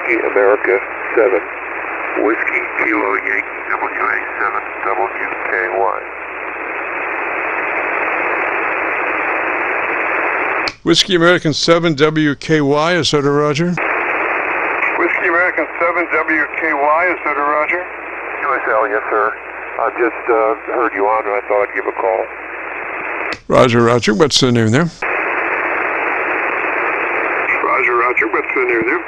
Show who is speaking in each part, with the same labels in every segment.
Speaker 1: Whiskey America 7, Whiskey Kilo Yankee WA7WKY.
Speaker 2: Whiskey American 7 WKY, is that a Roger?
Speaker 3: Whiskey American 7 WKY, is that a Roger?
Speaker 1: USL, yes sir. I just heard you on and I thought I'd give a call.
Speaker 2: Roger, Roger. What's the name there?
Speaker 3: Roger, Roger. What's the name there?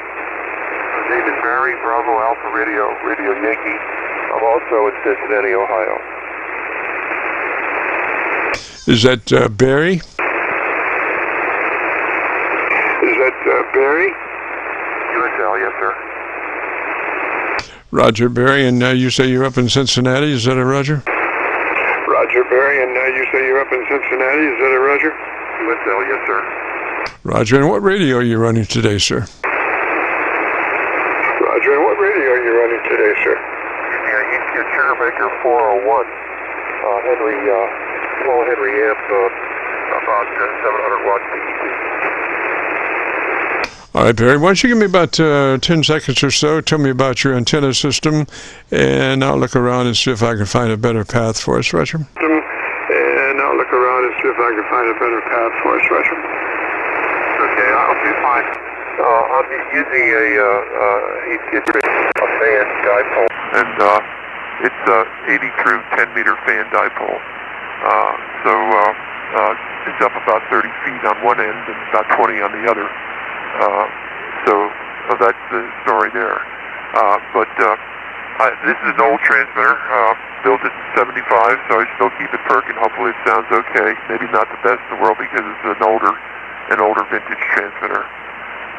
Speaker 1: My name is Barry, Bravo Alpha Radio Yankee. I'm also in Cincinnati, Ohio.
Speaker 2: Is that Barry?
Speaker 3: Is that Barry?
Speaker 1: USL, yes sir.
Speaker 2: Roger, Barry, and you say you're up in Cincinnati, is that a Roger?
Speaker 3: Roger, Barry, and you say you're up in Cincinnati, is that a Roger?
Speaker 1: USL, yes sir.
Speaker 2: Roger, and what radio are you running today, sir?
Speaker 3: Roger, and what radio are you running today, sir?
Speaker 1: Sugarbaker 401, small Henry amp, about 700 watts DC.
Speaker 2: All right, Barry, why don't you give me about 10 seconds or so, tell me about your antenna system, and I'll look around and see if I can find a better path for us, Roger.
Speaker 3: And I'll look around and see if I can find a better path for us, Roger.
Speaker 1: Okay, I'll be fine. I'm using a fan dipole, and it's a 80 through 10 meter fan dipole. It's up about 30 feet on one end and about 20 on the other. So that's the story there. This is an old transmitter, built in 75, so I still keep it perking. Hopefully it sounds okay. Maybe not the best in the world because it's an older vintage transmitter.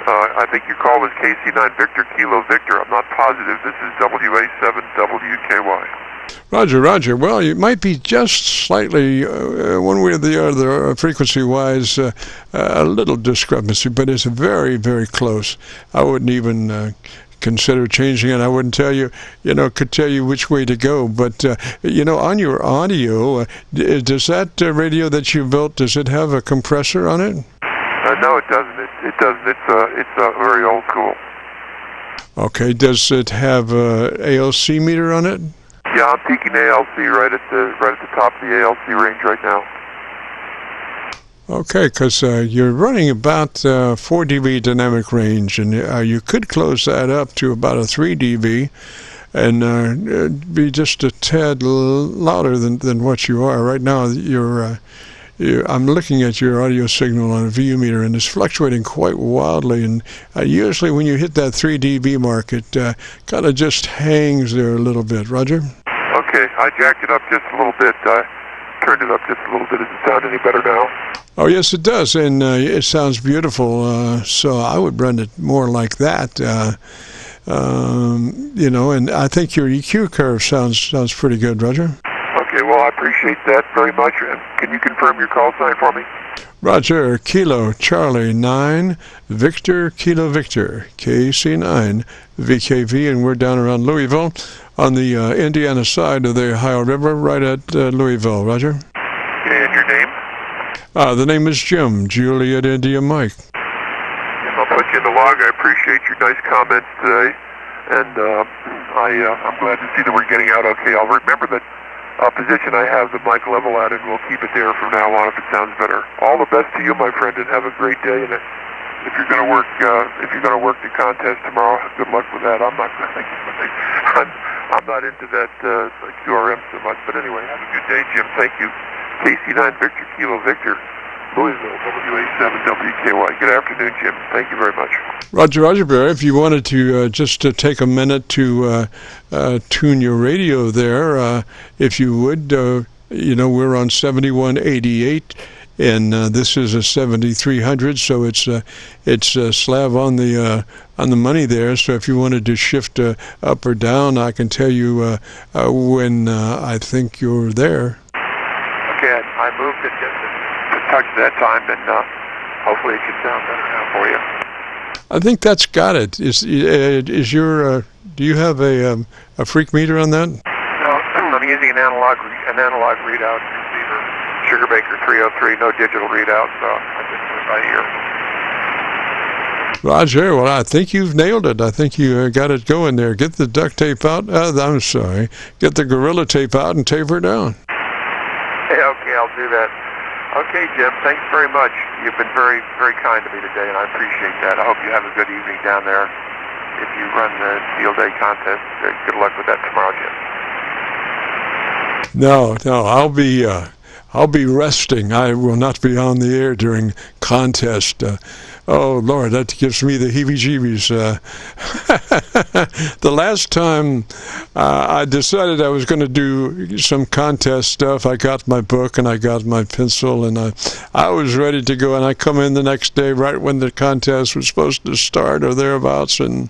Speaker 1: I think your call was KC9 Victor Kilo Victor. I'm not positive. This is WA7WKY.
Speaker 2: Roger, Roger. Well, you might be just slightly, one way or the other, frequency-wise, a little discrepancy, but it's very, very close. I wouldn't even consider changing it. I wouldn't tell you, could tell you which way to go. But, on your audio, does that radio that you built, does it have a compressor on it?
Speaker 1: No, it doesn't. It doesn't. It's very old school.
Speaker 2: Okay. Does it have a ALC meter on it?
Speaker 1: Yeah, I'm peaking ALC right at the top of the ALC range right now.
Speaker 2: Okay, because you're running about 4 dB dynamic range, and you could close that up to about a 3 dB, and be just a tad louder than what you are right now. I'm looking at your audio signal on a VU meter, and it's fluctuating quite wildly. And usually, when you hit that 3 dB mark, it kind of just hangs there a little bit. Roger.
Speaker 1: Okay, I jacked it up just a little bit. I turned it up just a little bit. Does it sound any better now?
Speaker 2: Oh, yes, it does, and it sounds beautiful. So I would run it more like that. And I think your EQ curve sounds pretty good, Roger.
Speaker 1: Okay, well, I appreciate that very much. And can you confirm your call sign for me?
Speaker 2: Roger, Kilo Charlie 9 Victor Kilo Victor KC9VKV, and we're down around Louisville on the Indiana side of the Ohio River, right at Louisville. Roger.
Speaker 1: And your name?
Speaker 2: The name is Jim, Juliet India Mike.
Speaker 1: I'll put you in the log. I appreciate your nice comments today, and I'm glad to see that we're getting out okay. I'll remember that position I have the mic level at, and we'll keep it there from now on if it sounds better. All the best to you, my friend, and have a great day. And if you're going to work, the contest tomorrow, good luck with that. I'm not into that QRM so much, but anyway, have a good day, Jim. Thank you. KC9 Victor Kilo Victor, Louisville, WA7WKY. Good afternoon, Jim. Thank you very much.
Speaker 2: Roger, Barry, if you wanted to just take a minute to tune your radio there, if you would, we're on 7188, and this is a 7300, so it's a slab on the money there. So if you wanted to shift up or down, I can tell you when I think you're there.
Speaker 1: Okay, I moved it just to touch that time, and hopefully it should sound better now for you.
Speaker 2: I think that's got it. Is your do you have a freak meter on that?
Speaker 1: No, I'm using an analog readout receiver, Sugarbaker 303, no digital readout, so I just do it by ear.
Speaker 2: Roger, well, I think you've nailed it. I think you got it going there. Get the duct tape out. I'm sorry. Get the Gorilla Tape out and tape her down.
Speaker 1: Hey, okay, I'll do that. Okay, Jim, thanks very much. You've been very, very kind to me today, and I appreciate that. I hope you have a good evening down there. If you run the field day contest, good luck with that tomorrow, Jim.
Speaker 2: No, I'll be resting. I will not be on the air during contest. Oh, Lord, that gives me the heebie-jeebies. The last time I decided I was going to do some contest stuff, I got my book and I got my pencil and I was ready to go, and I come in the next day right when the contest was supposed to start or thereabouts, and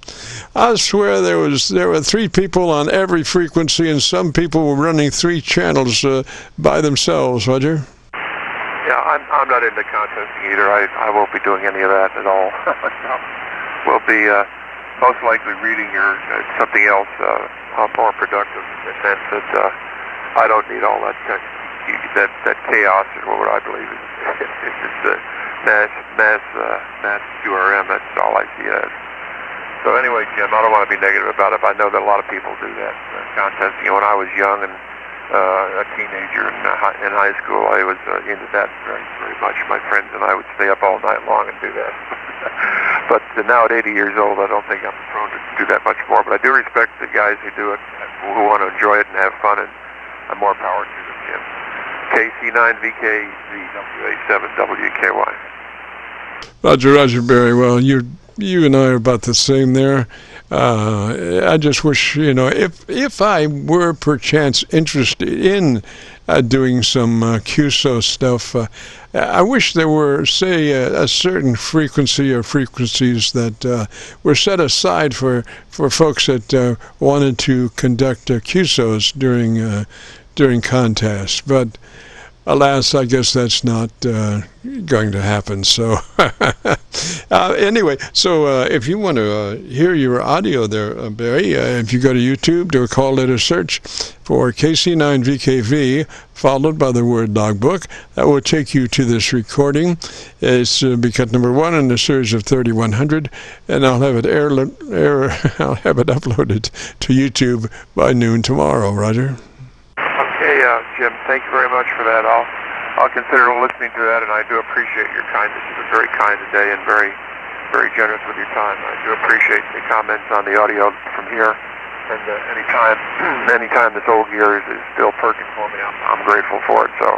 Speaker 2: I swear there were 3 people on every frequency, and some people were running 3 channels by themselves, Roger.
Speaker 1: Yeah, I'm not into contesting either. I won't be doing any of that at all. We'll be most likely reading something else more productive in the sense that I don't need all that chaos is what I believe is. It's the mass QRM. That's all I see it as. So anyway, Jim, I don't want to be negative about it, but I know that a lot of people do that contesting. When I was young and a teenager in high school, I was into that very, very much. My friends and I would stay up all night long and do that. But now at 80 years old, I don't think I'm prone to do that much more. But I do respect the guys who do it, who want to enjoy it and have fun, and more power to them, Jim. KC9VKV WA7WKY.
Speaker 2: Roger, Barry. Well, you and I are about the same there. I just wish, if I were perchance interested in doing some QSO stuff, I wish there were, say, a certain frequency or frequencies that were set aside for folks that wanted to conduct QSOs during contests. But alas, I guess that's not going to happen. So anyway, so if you want to hear your audio there, Barry, if you go to YouTube, do a call letter search for KC9VKV, followed by the word logbook. That will take you to this recording. It's cut number 1 in a series of 3100, and I'll have it I'll have it uploaded to YouTube by noon tomorrow. Roger.
Speaker 1: Jim, thank you very much for that. I'll consider listening to that, and I do appreciate your kindness. You've been very kind today and very, very generous with your time. I do appreciate the comments on the audio from here, and anytime this old gear is still perking for me, I'm grateful for it. So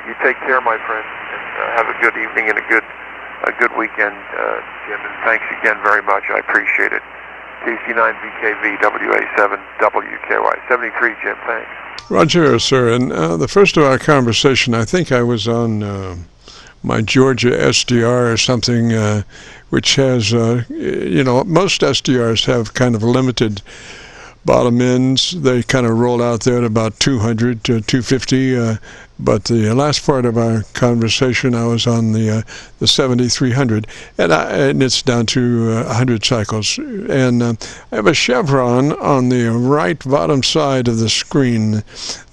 Speaker 1: you take care, my friend, and have a good evening and a good weekend, Jim, and thanks again very much. I appreciate it. KC9VKV WA7WKY 73, Jim, thanks.
Speaker 2: Roger, sir, and the first of our conversation, I think I was on my Georgia SDR or something, which has, most SDRs have kind of limited bottom ends. They kind of roll out there at about 200 to 250, but the last part of our conversation, I was on the 7300, and it's down to 100 cycles. And I have a chevron on the right bottom side of the screen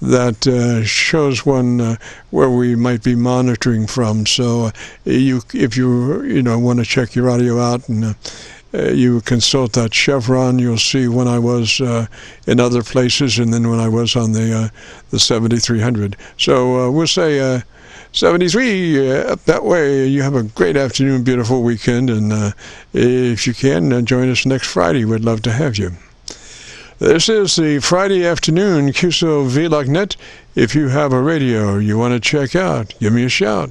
Speaker 2: that shows one where we might be monitoring from. So if you want to check your audio out and you consult that chevron, you'll see when I was in other places and then when I was on the 7300. So we'll say 73 up that way. You have a great afternoon, beautiful weekend, and if you can, join us next Friday. We'd love to have you. This is the Friday afternoon Qso-Vlog net. If you have a radio you want to check out, give me a shout.